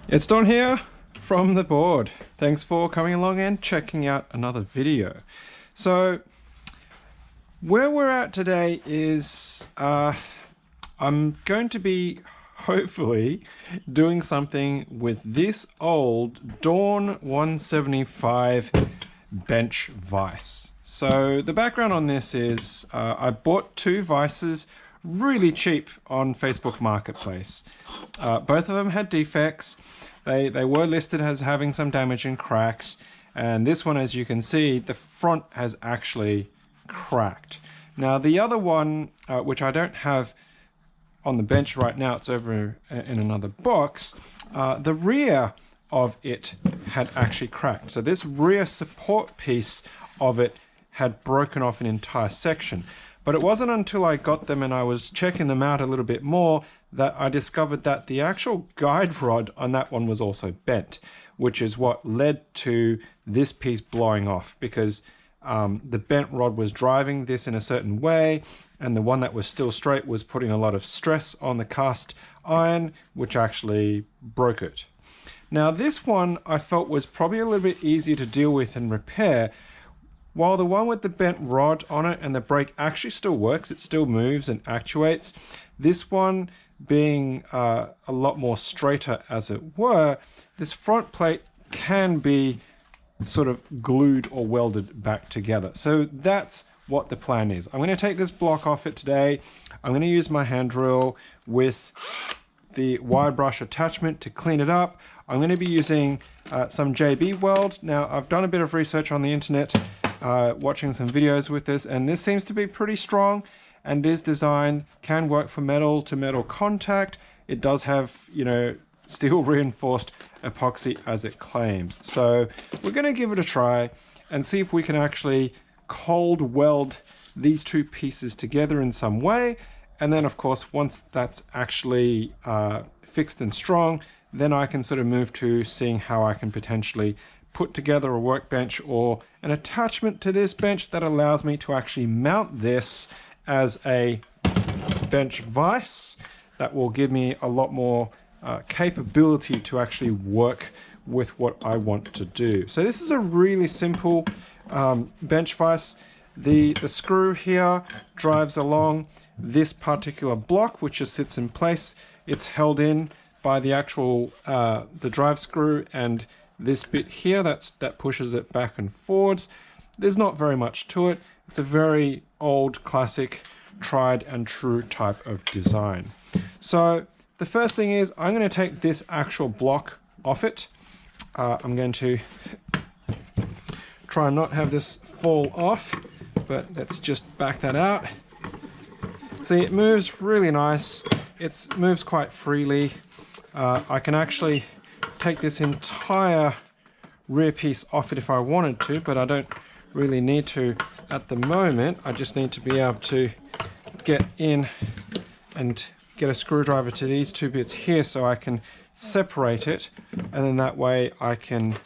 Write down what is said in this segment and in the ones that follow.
It's Don here from the board. Thanks for coming along and checking out another video. So where we're at today is I'm going to be hopefully doing something with this old Dawn 175 bench vise. So the background on this is I bought two vices really cheap on Facebook Marketplace. Both of them had defects. They were listed as having some damage and cracks, and this one, as you can see, the front has actually cracked. Now the other one, which I don't have on the bench right now, it's over in another box, the rear of it had actually cracked. So this rear support piece of it had broken off an entire section. But it wasn't until I got them and I was checking them out a little bit more that I discovered that the actual guide rod on that one was also bent, which is what led to this piece blowing off, because the bent rod was driving this in a certain way, and the one that was still straight was putting a lot of stress on the cast iron, which actually broke it. Now this one I felt was probably a little bit easier to deal with and repair. While the one with the bent rod on it and the brake actually still works, it still moves and actuates, this one being a lot more straighter, as it were, this front plate can be sort of glued or welded back together. So that's what the plan is. I'm going to take this block off it today. I'm going to use my hand drill with the wire brush attachment to clean it up. I'm going to be using some JB Weld. Now, I've done a bit of research on the internet, watching some videos with this, and this seems to be pretty strong and is designed, can work for metal to metal contact. It does have, you know, steel reinforced epoxy as it claims. So we're going to give it a try and see if we can actually cold weld these two pieces together in some way. And then of course, once that's actually fixed and strong, then I can sort of move to seeing how I can potentially put together a workbench or an attachment to this bench that allows me to actually mount this as a bench vise that will give me a lot more capability to actually work with what I want to do. So this is a really simple bench vise. The screw here drives along this particular block, which just sits in place. It's held in by the actual the drive screw and this bit here that pushes it back and forwards. There's not very much to it. It's a very old, classic, tried and true type of design. So the first thing is I'm going to take this actual block off it. I'm going to try and not have this fall off, but let's just back that out. See, it moves really nice. It moves quite freely. I can actually take this entire rear piece off it if I wanted to, but I don't really need to at the moment. I just need to be able to get in and get a screwdriver to these two bits here so I can separate it, and then that way I can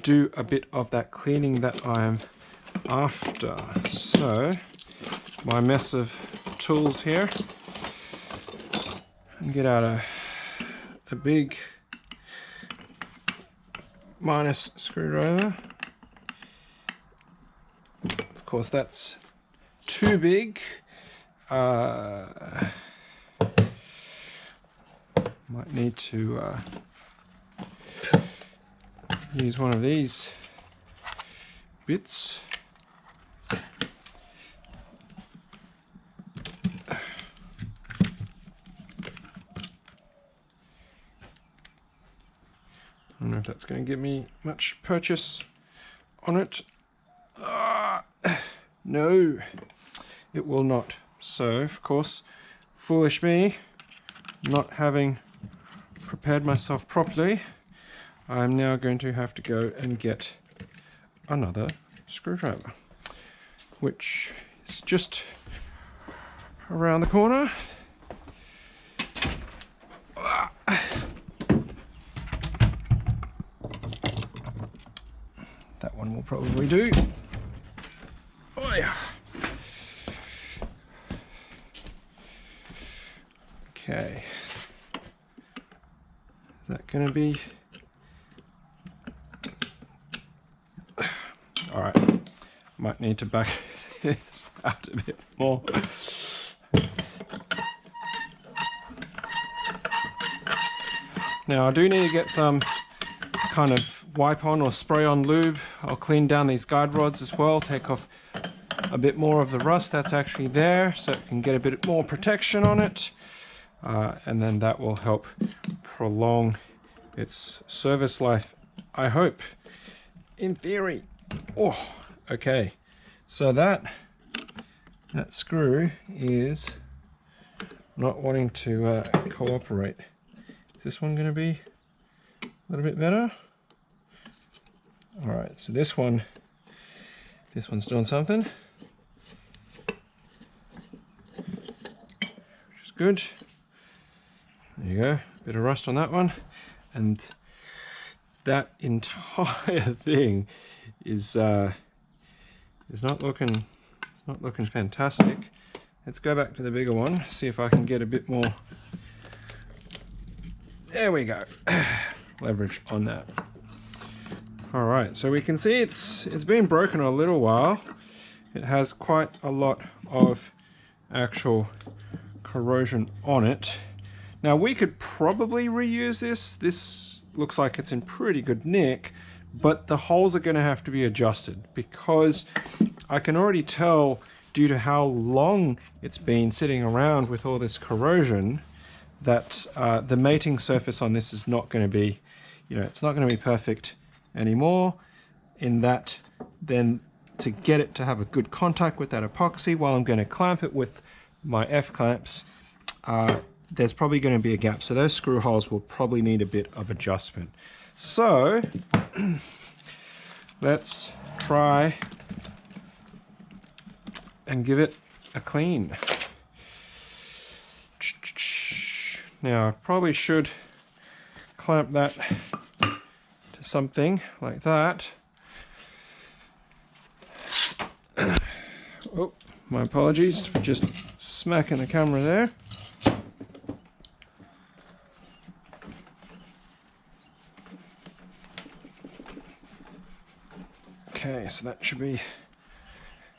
do a bit of that cleaning that I'm after. So my mess of tools here, and get out a big minus screwdriver. Of course that's too big. Might need to use one of these bits. I don't know if that's going to give me much purchase on it. No, it will not. So, of course, foolish me, not having prepared myself properly, I'm now going to have to go and get another screwdriver, which is just around the corner. That one will probably do. Oh yeah. Okay. that going to be... All right, might need to back this out a bit more. Now I do need to get some kind of wipe on or spray on lube. I'll clean down these guide rods as well, take off a bit more of the rust that's actually there so it can get a bit more protection on it. And then that will help prolong its service life, I hope, in theory. Oh, okay. So that screw is not wanting to cooperate. Is this one going to be a little bit better? All right, so this one's doing something, which is good. There you go, bit of rust on that one, and that entire thing is not looking fantastic. Let's go back to the bigger one, see if I can get a bit more. There we go. Leverage on that. All right, so we can see it's been broken a little while. It has quite a lot of actual corrosion on it. Now we could probably reuse this. This looks like it's in pretty good nick, but the holes are going to have to be adjusted because I can already tell, due to how long it's been sitting around with all this corrosion, that the mating surface on this is not going to be, it's not going to be perfect anymore, in that then to get it to have a good contact with that epoxy while I'm going to clamp it with my F-clamps, there's probably going to be a gap. So those screw holes will probably need a bit of adjustment. So let's try and give it a clean. Now I probably should clamp that to something like that. Oh, my apologies for just smacking the camera there. Okay, so that should be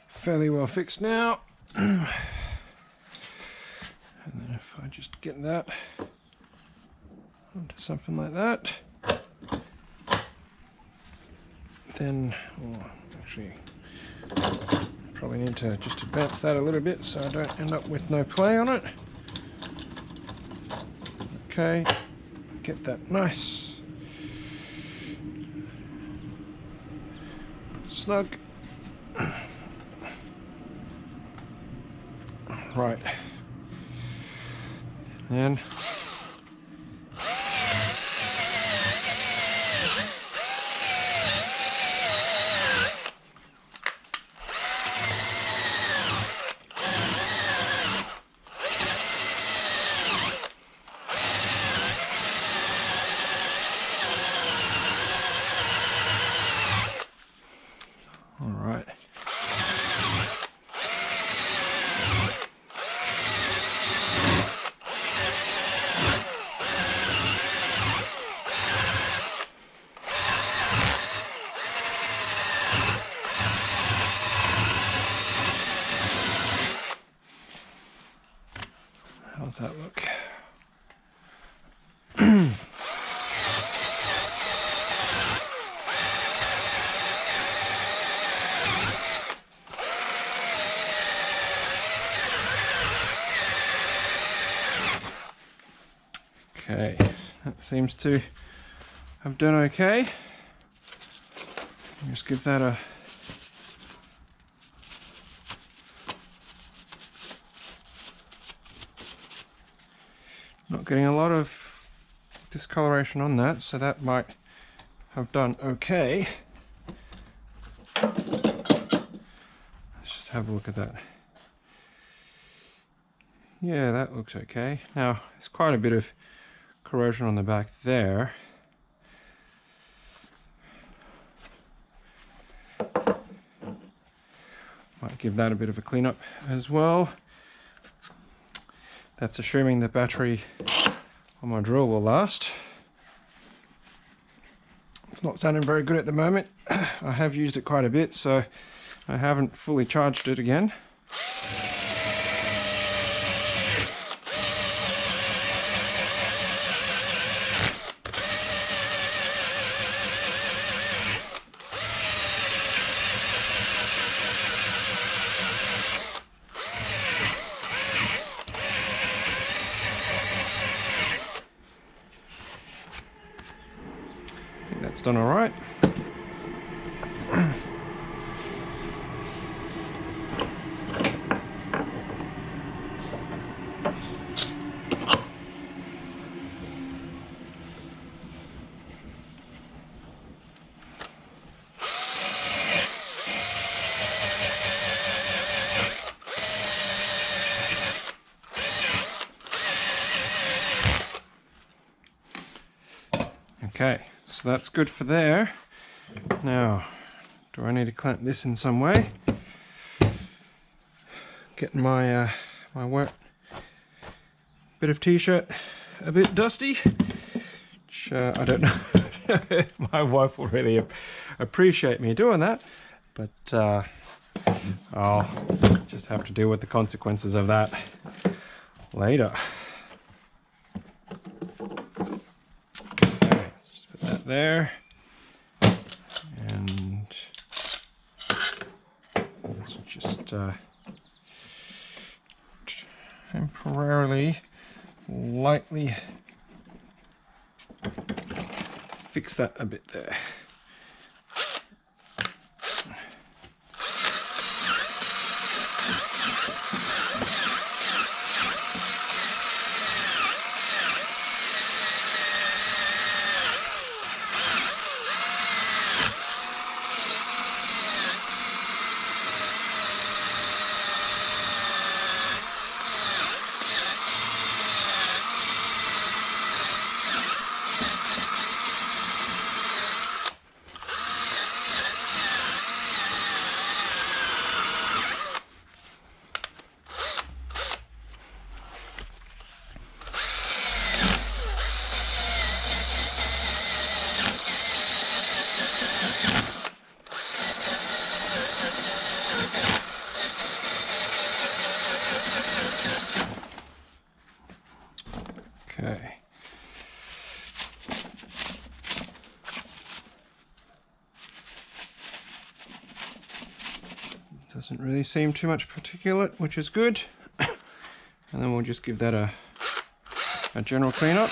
fairly well fixed now. And then if I just get that onto something like that, then actually probably need to just advance that a little bit so I don't end up with no play on it. Okay, get that nice, snug. Right, and all right. How's that look? Okay, that seems to have done okay. Just give that a not getting a lot of discoloration on that, so that might have done okay. Let's just have a look at that. Yeah, that looks okay. Now, there's quite a bit of corrosion on the back there. Might give that a bit of a cleanup as well. That's assuming the battery on my drill will last. It's not sounding very good at the moment. I have used it quite a bit, so I haven't fully charged it again. I think that's done all right. Okay, so that's good for there. Now, do I need to clamp this in some way? Getting my my work bit of t-shirt a bit dusty, which I don't know if my wife will really appreciate me doing that, but I'll just have to deal with the consequences of that later. There, and let's just temporarily, lightly fix that a bit there. Okay. Doesn't really seem too much particulate, which is good. And then we'll just give that a general clean up.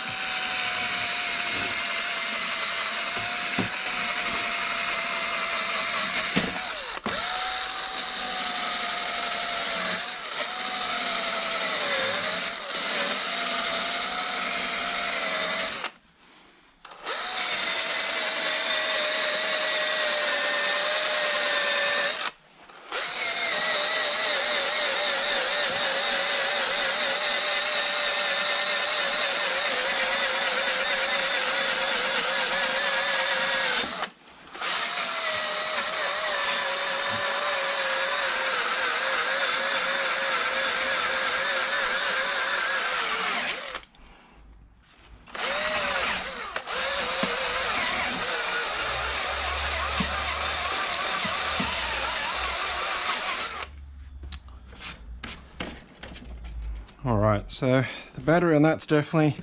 Alright, so the battery on that's definitely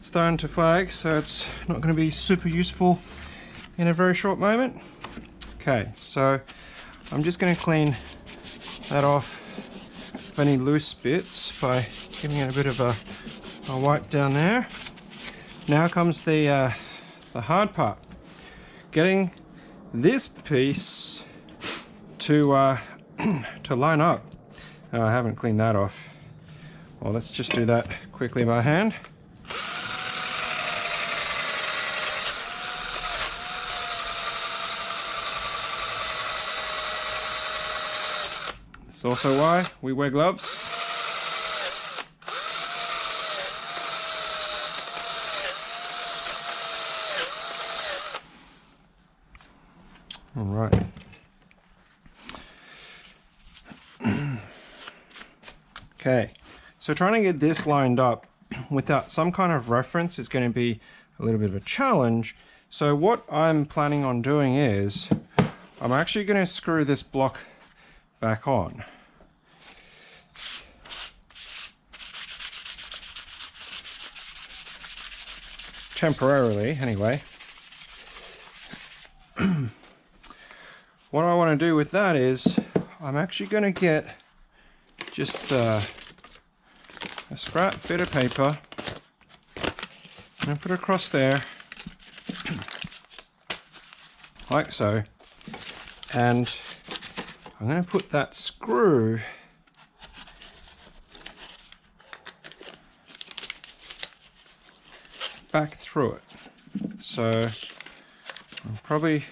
starting to flag, so it's not going to be super useful in a very short moment. Okay, so I'm just going to clean that off of any loose bits by giving it a bit of a wipe down there. Now comes the hard part. Getting this piece to to line up. I haven't cleaned that off. Well, let's just do that quickly by hand. That's also why we wear gloves. All right. Okay. So trying to get this lined up without some kind of reference is going to be a little bit of a challenge. So what I'm planning on doing is I'm actually going to screw this block back on. Temporarily, anyway. What I want to do with that is I'm actually going to get just a scrap bit of paper and put it across there like so, and I'm going to put that screw back through it. So I'll probably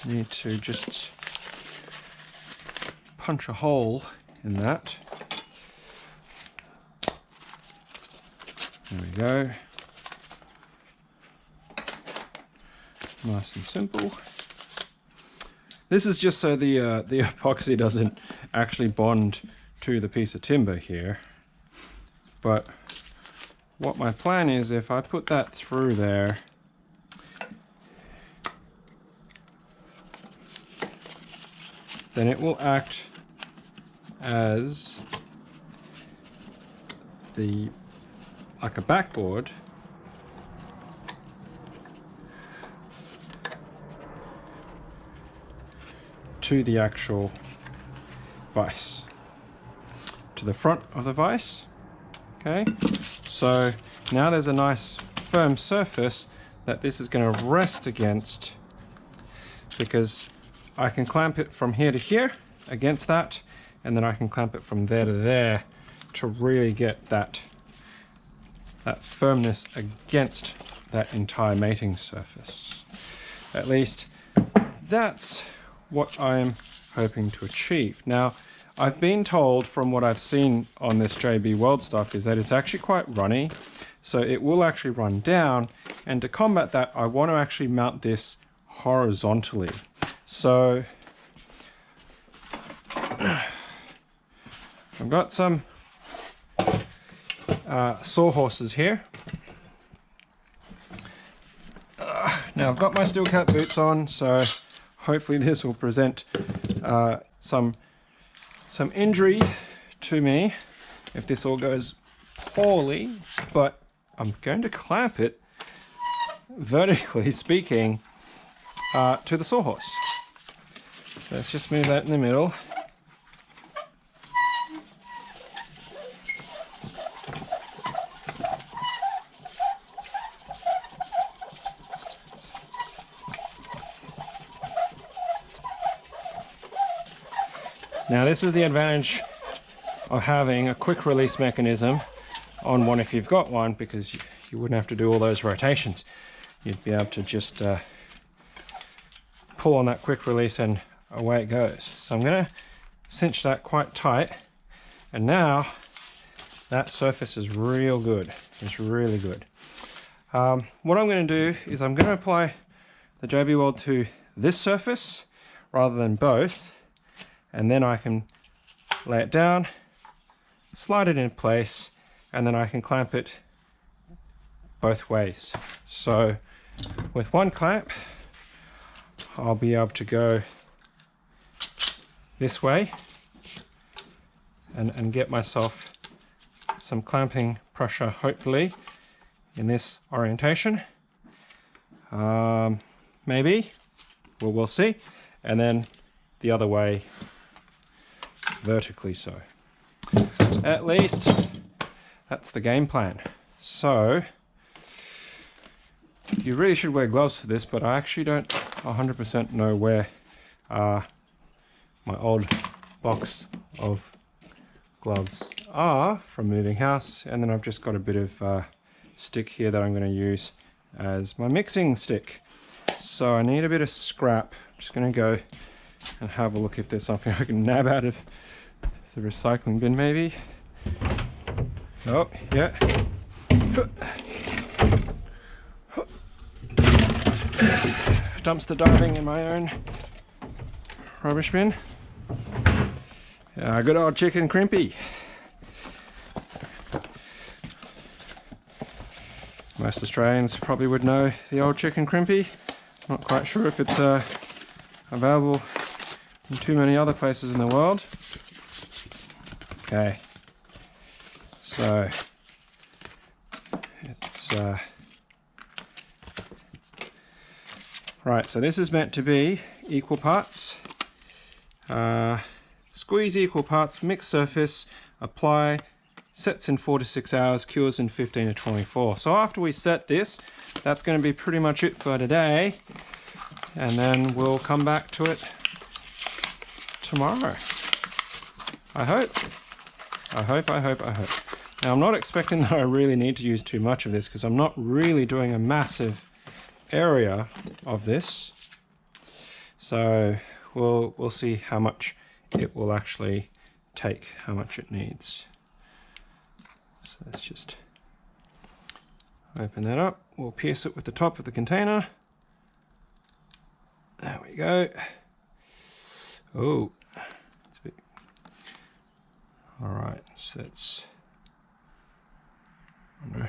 need to just punch a hole in that. There we go. Nice and simple. This is just so the epoxy doesn't actually bond to the piece of timber here. But what my plan is, if I put that through there, then it will act as like a backboard to the actual vise, to the front of the vise. Okay, so now there's a nice firm surface that this is going to rest against, because I can clamp it from here to here against that, and then I can clamp it from there to there to really get that firmness against that entire mating surface. At least that's what I'm hoping to achieve. Now, I've been told from what I've seen on this JB Weld stuff is that it's actually quite runny, so it will actually run down, and to combat that I want to actually mount this horizontally. So I've got some sawhorses here. Now I've got my steel cap boots on, so hopefully this will present some injury to me if this all goes poorly, but I'm going to clamp it, vertically speaking, to the sawhorse. So let's just move that in the middle. Now this is the advantage of having a quick release mechanism on one if you've got one, because you wouldn't have to do all those rotations. You'd be able to just pull on that quick release and away it goes. So I'm going to cinch that quite tight, and now that surface is real good. It's really good. What I'm going to do is I'm going to apply the JB Weld to this surface rather than both, and then I can lay it down, slide it in place, and then I can clamp it both ways. So with one clamp I'll be able to go this way and get myself some clamping pressure, hopefully in this orientation. Maybe, well, we'll see. And then the other way, vertically so. At least that's the game plan. So you really should wear gloves for this, but I actually don't 100% know where my old box of gloves are from moving house, and then I've just got a bit of stick here that I'm going to use as my mixing stick. So I need a bit of scrap. I'm just going to go and have a look if there's something I can nab out of the recycling bin, maybe. Oh, yeah. Dumpster diving in my own rubbish bin. Good old chicken crimpy. Most Australians probably would know the old chicken crimpy. Not quite sure if it's available in too many other places in the world. Okay, so it's right, so this is meant to be equal parts. Squeeze equal parts, mix surface, apply, sets in 4 to 6 hours, cures in 15 to 24. So after we set this, that's going to be pretty much it for today, and then we'll come back to it tomorrow. I hope. Now I'm not expecting that I really need to use too much of this, because I'm not really doing a massive area of this. So we'll see how much it will actually take, how much it needs. So let's just open that up. We'll pierce it with the top of the container. There we go. Oh, it's a bit... all right, so that's... oh no.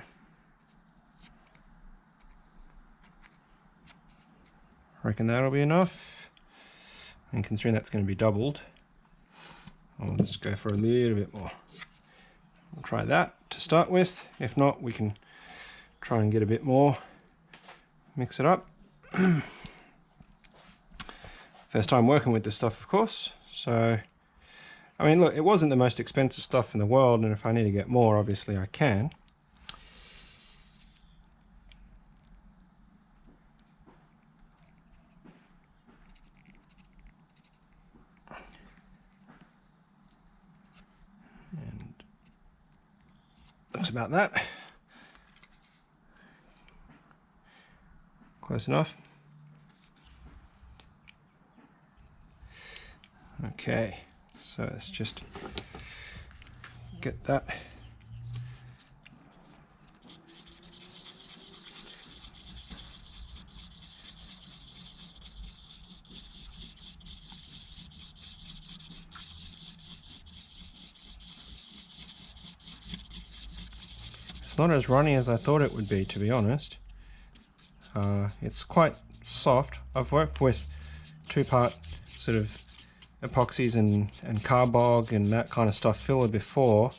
I reckon that'll be enough. And considering that's going to be doubled, I'll just go for a little bit more. We'll try that to start with. If not, we can try and get a bit more. Mix it up. First time working with this stuff, of course. So, I mean, look, it wasn't the most expensive stuff in the world, and if I need to get more, obviously I can. Looks about that. Close enough. Okay, so let's just get that. It's not as runny as I thought it would be, to be honest. It's quite soft. I've worked with 2-part sort of epoxies and carbog and that kind of stuff filler before,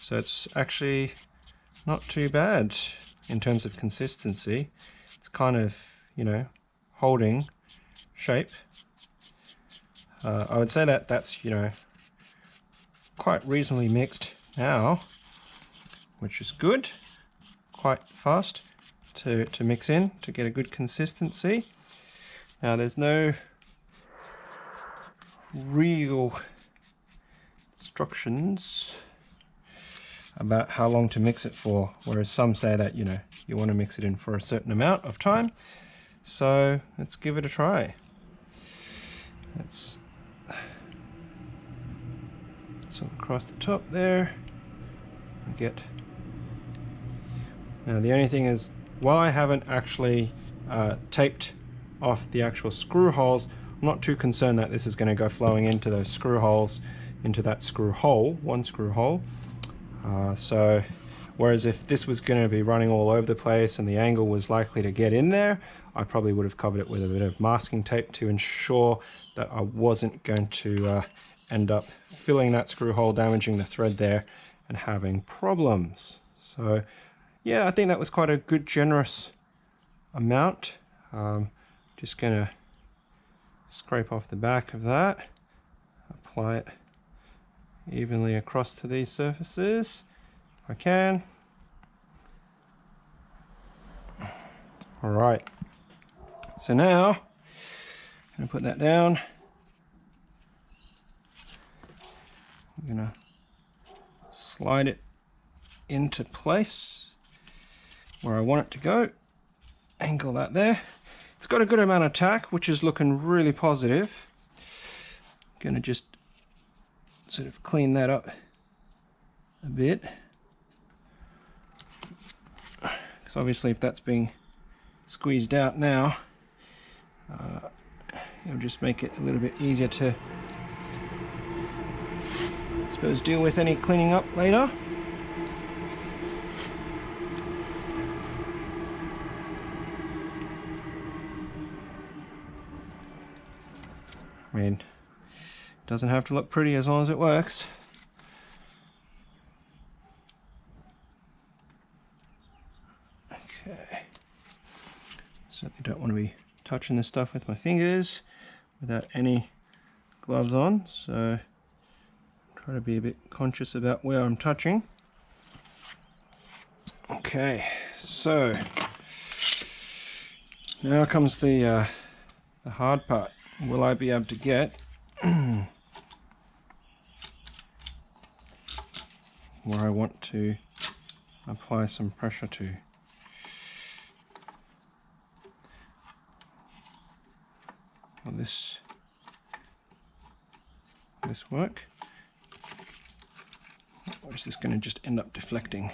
so it's actually not too bad in terms of consistency. It's kind of, you know, holding shape. I would say that that's, you know, quite reasonably mixed now, which is good. Quite fast to mix in to get a good consistency. Now there's no real instructions about how long to mix it for, whereas some say that, you know, you want to mix it in for a certain amount of time. So let's give it a try. Let's sort of across the top there and get... Now the only thing is, while I haven't actually taped off the actual screw holes, I'm not too concerned that this is going to go flowing into those screw holes, into that screw hole, one screw hole. So whereas if this was going to be running all over the place and the angle was likely to get in there, I probably would have covered it with a bit of masking tape to ensure that I wasn't going to end up filling that screw hole, damaging the thread there and having problems. So yeah, I think that was quite a good, generous amount. Just gonna scrape off the back of that, apply it evenly across to these surfaces if I can. All right, so now I'm gonna put that down. I'm gonna slide it into place where I want it to go. Angle that there. It's got a good amount of tack, which is looking really positive. I'm gonna just sort of clean that up a bit, because obviously if that's being squeezed out now, it'll just make it a little bit easier to, I suppose, deal with any cleaning up later. I mean, it doesn't have to look pretty as long as it works. Okay. Certainly don't want to be touching this stuff with my fingers without any gloves on, so try to be a bit conscious about where I'm touching. Okay, so now comes the hard part. Will I be able to get where I want to apply some pressure to? Will this work? Or is this going to just end up deflecting?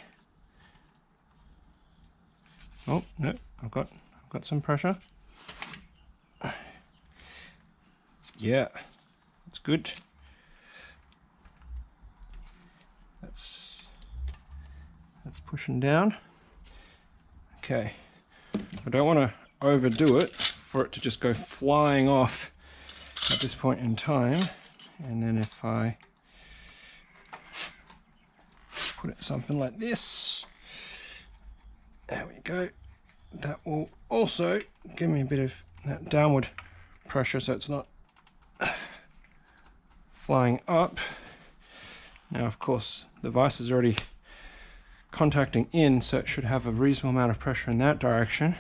Oh no, I've got some pressure. Yeah, that's good. That's pushing down. Okay, I don't want to overdo it for it to just go flying off at this point in time. And then if I put it something like this, there we go, that will also give me a bit of that downward pressure so it's not flying up. Now of course the vise is already contacting in, so it should have a reasonable amount of pressure in that direction.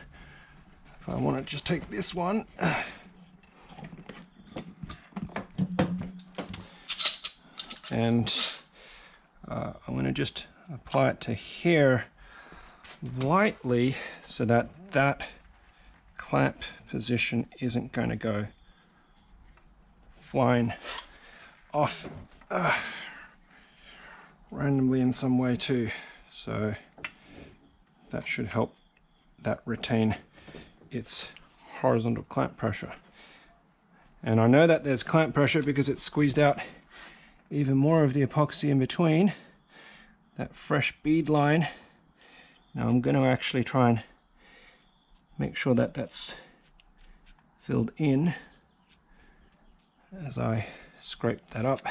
If I want to just take this one and I'm going to just apply it to here lightly so that that clamp position isn't going to go flying off randomly in some way too. So that should help that retain its horizontal clamp pressure. And I know that there's clamp pressure because it's squeezed out even more of the epoxy in between that fresh bead line. Now I'm going to actually try and make sure that that's filled in as I scrape that up.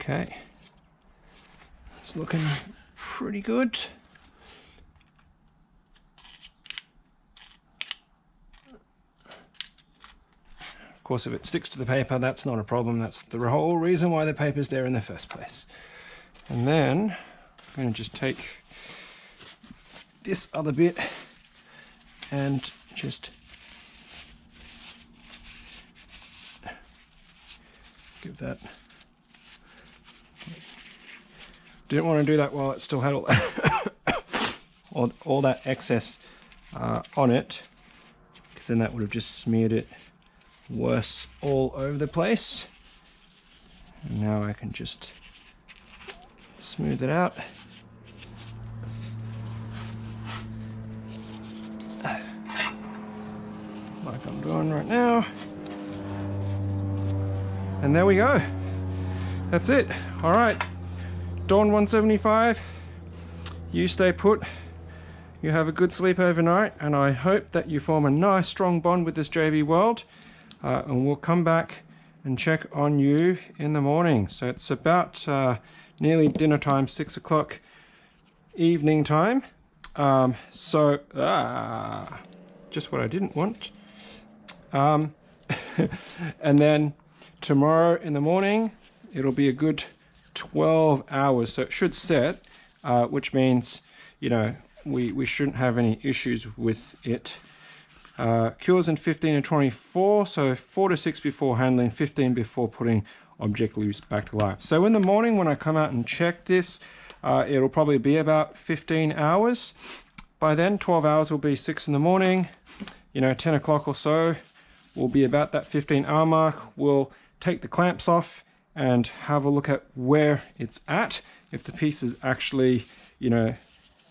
Okay, it's looking pretty good. Of course, if it sticks to the paper, that's not a problem. That's the whole reason why the paper's there in the first place. And then I'm going to just take this other bit and just give that. Didn't want to do that while it still had all that excess on it, because then that would have just smeared it worse all over the place. And now I can just smooth it out. Like I'm doing right now. And there we go. That's it. All right. Dawn 175, you stay put, you have a good sleep overnight, and I hope that you form a nice strong bond with this JB Weld, and we'll come back and check on you in the morning. So it's about nearly dinner time, 6 o'clock evening time. Just what I didn't want. And then tomorrow in the morning, it'll be a good 12 hours, so it should set, which means, you know, we shouldn't have any issues with it. Cures in 15 and 24, so 4 to 6 before handling, 15 before putting object leaves back to life. So in the morning when I come out and check this, it'll probably be about 15 hours. By then 12 hours will be 6 in the morning, you know, 10 o'clock or so will be about that 15-hour mark. We'll take the clamps off and have a look at where it's at, if the piece is actually, you know,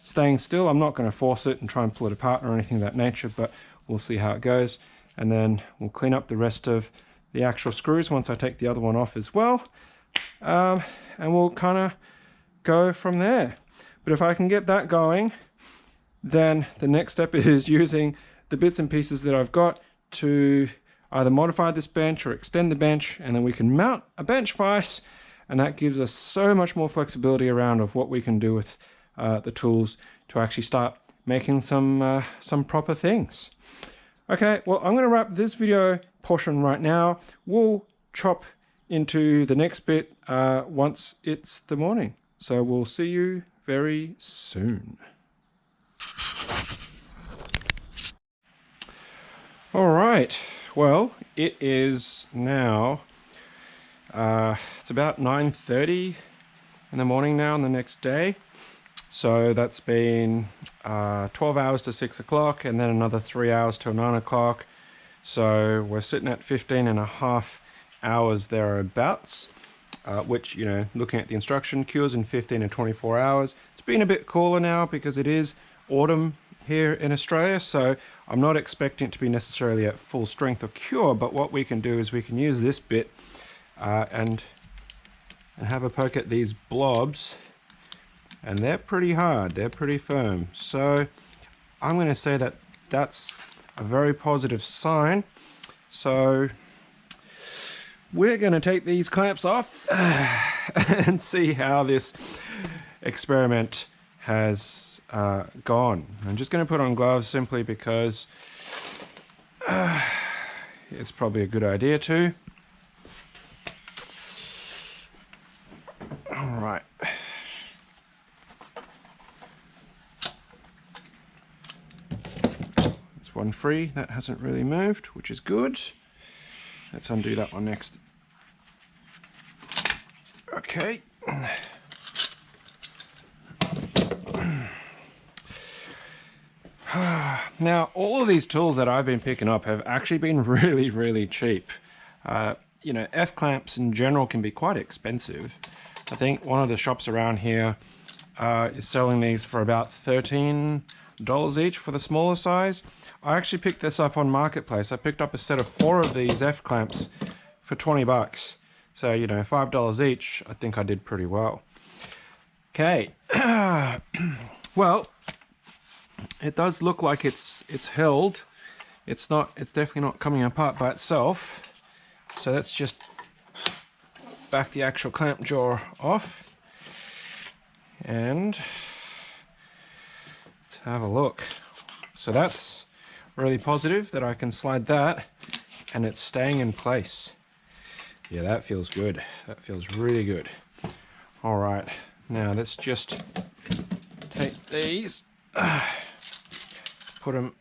staying still. I'm not going to force it and try and pull it apart or anything of that nature, but we'll see how it goes. And then we'll clean up the rest of the actual screws once I take the other one off as well. And we'll kind of go from there. But if I can get that going, then the next step is using the bits and pieces that I've got to either modify this bench or extend the bench, and then we can mount a bench vise, and that gives us so much more flexibility around of what we can do with the tools to actually start making some proper things. Okay, well, I'm going to wrap this video portion right now. We'll chop into the next bit once it's the morning. So we'll see you very soon. All right, well, it is now, it's about 9:30 in the morning now on the next day. So that's been 12 hours to 6 o'clock and then another 3 hours till 9 o'clock. So we're sitting at 15 and a half hours thereabouts, which, you know, looking at the instruction, cures in 15 and 24 hours. It's been a bit cooler now because it is autumn here in Australia, so I'm not expecting it to be necessarily at full strength or cure, but what we can do is we can use this bit and have a poke at these blobs, and they're pretty hard, they're pretty firm. So I'm going to say that that's a very positive sign. So we're going to take these clamps off and see how this experiment has gone. I'm just going to put on gloves simply because it's probably a good idea to. All right. There's one free that hasn't really moved, which is good. Let's undo that one next. Okay. Now, all of these tools that I've been picking up have actually been really, really cheap. You know, F-clamps in general can be quite expensive. I think one of the shops around here is selling these for about $13 each for the smaller size. I actually picked this up on Marketplace. I picked up a set of 4 of these F-clamps for 20 bucks. So, you know, $5 each. I think I did pretty well. Okay. Well, it does look like it's held. It's definitely not coming apart by itself. So let's just back the actual clamp jaw off and let's have a look. So that's really positive that I can slide that and it's staying in place. Yeah, that feels good. That feels really good. All right, now let's just take these, put them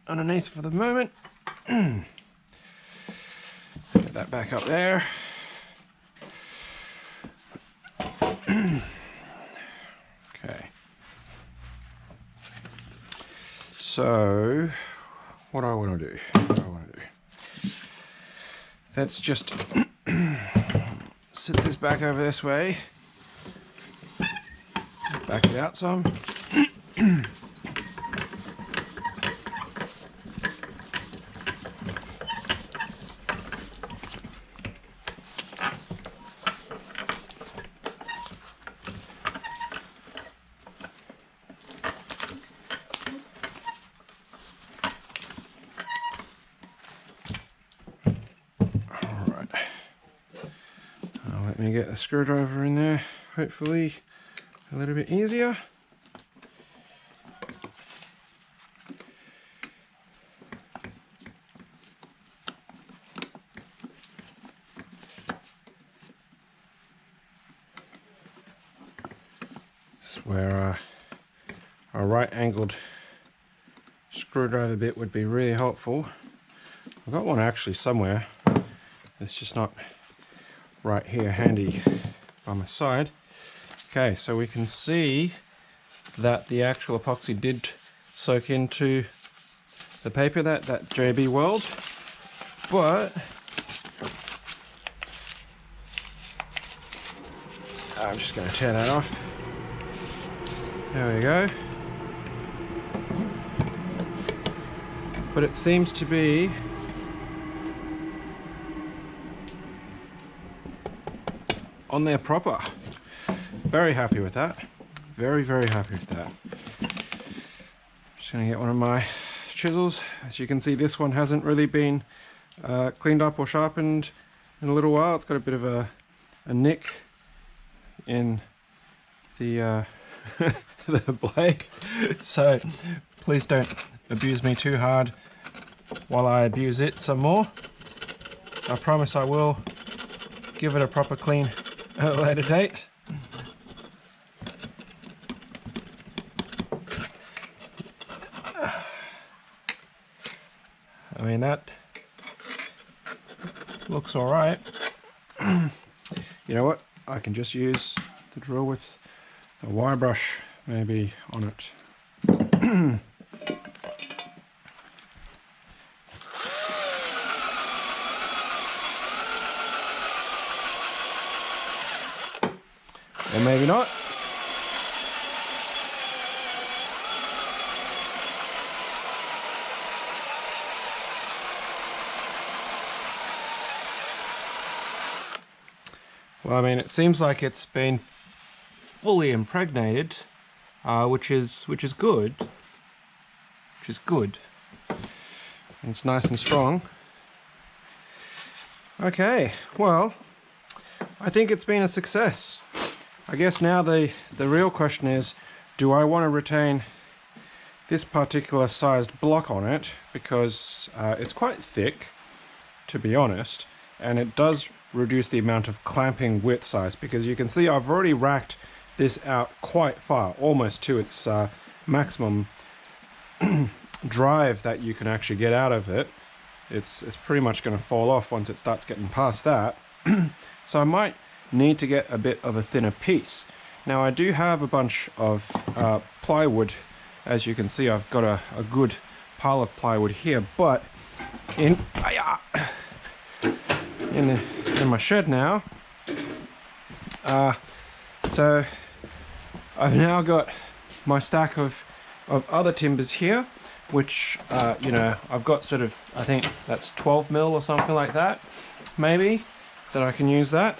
underneath for the moment. Get that back up there. Okay. So, what do I want to do? Let's just sit this back over this way. Back it out some. Let me get the screwdriver in there, hopefully a little bit easier. This is where a right-angled screwdriver bit would be really helpful. I've got one actually somewhere. It's just not right here handy by my side. Okay, so we can see that the actual epoxy did soak into the paper, that JB Weld, but I'm just going to tear that off. There we go. But it seems to be on there proper. Very happy with that. Very, very happy with that. Just gonna get one of my chisels. As you can see, this one hasn't really been cleaned up or sharpened in a little while. It's got a bit of a nick in the the blade, so please don't abuse me too hard while I abuse it some more. I promise I will give it a proper clean at a later date. I mean, that looks all right. You know what? I can just use the drill with the wire brush maybe on it. Or maybe not. Well, I mean, it seems like it's been fully impregnated, which is good. Which is good. And it's nice and strong. Okay, well, I think it's been a success. I guess now the real question is, do I want to retain this particular sized block on it, because it's quite thick, to be honest, and it does reduce the amount of clamping width size, because you can see I've already racked this out quite far, almost to its maximum drive that you can actually get out of it. It's pretty much going to fall off once it starts getting past that. So I might need to get a bit of a thinner piece. Now I do have a bunch of plywood. As you can see, I've got a good pile of plywood here, but in my shed now, so I've now got my stack of other timbers here, which you know, I've got sort of, I think that's 12 mil or something like that, maybe, that I can use that.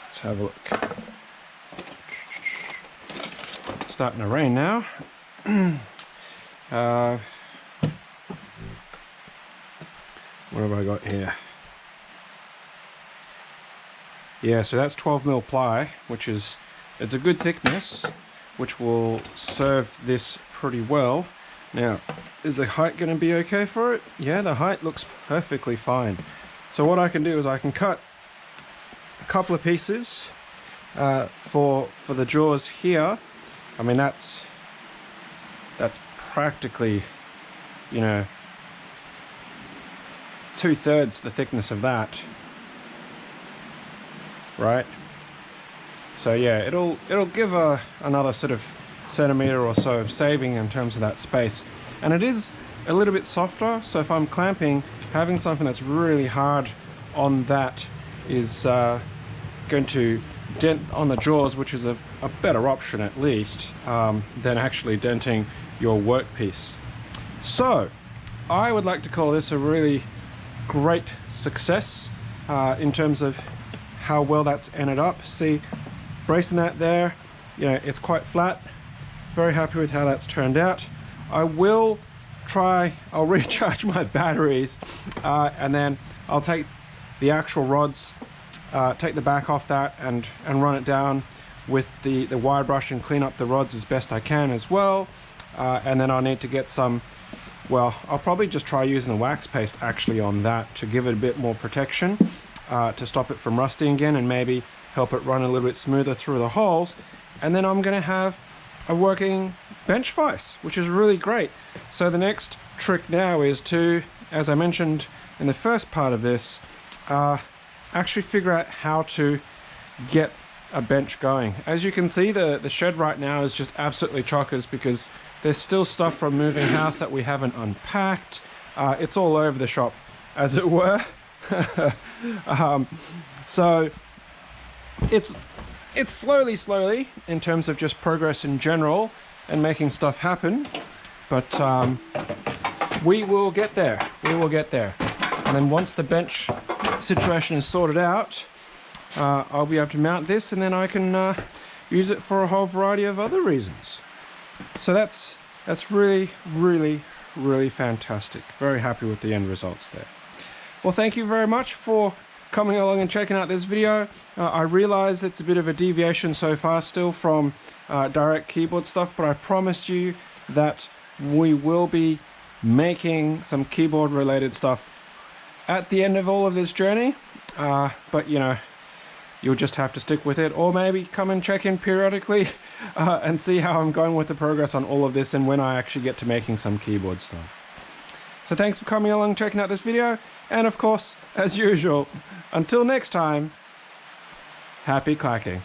Let's have a look. It's starting to rain now. What have I got here? Yeah, so that's 12 mil ply, which is, it's a good thickness, which will serve this pretty well. Now, is the height going to be okay for it? Yeah, the height looks perfectly fine. So what I can do is I can cut a couple of pieces for the jaws here. I mean, that's practically, you know, 2/3 the thickness of that, right? So yeah, it'll give another sort of centimeter or so of saving in terms of that space, and it is a little bit softer, so if I'm clamping, having something that's really hard on that is going to dent on the jaws, which is a better option at least than actually denting your workpiece. So I would like to call this a really great success in terms of how well that's ended up. See, bracing that there, you know, it's quite flat. Very happy with how that's turned out. I'll recharge my batteries and then I'll take the actual rods, take the back off that and run it down with the wire brush and clean up the rods as best I can as well. And then I'll need to get some, well, I'll probably just try using the wax paste actually on that to give it a bit more protection, to stop it from rusting again and maybe help it run a little bit smoother through the holes. And then I'm going to have a working bench vise, which is really great. So the next trick now is to, as I mentioned in the first part of this, actually figure out how to get a bench going. As you can see, the shed right now is just absolutely chockers because there's still stuff from moving house that we haven't unpacked. It's all over the shop, as it were. So it's slowly in terms of just progress in general and making stuff happen, but we will get there. And then once the bench situation is sorted out, I'll be able to mount this, and then I can use it for a whole variety of other reasons. So that's really fantastic. Very happy with the end results there. Well, thank you very much for coming along and checking out this video. I realize it's a bit of a deviation so far still from direct keyboard stuff, but I promised you that we will be making some keyboard related stuff at the end of all of this journey. But you know, you'll just have to stick with it, or maybe come and check in periodically and see how I'm going with the progress on all of this and when I actually get to making some keyboard stuff. So thanks for coming along and checking out this video, and of course, as usual, until next time, happy clacking.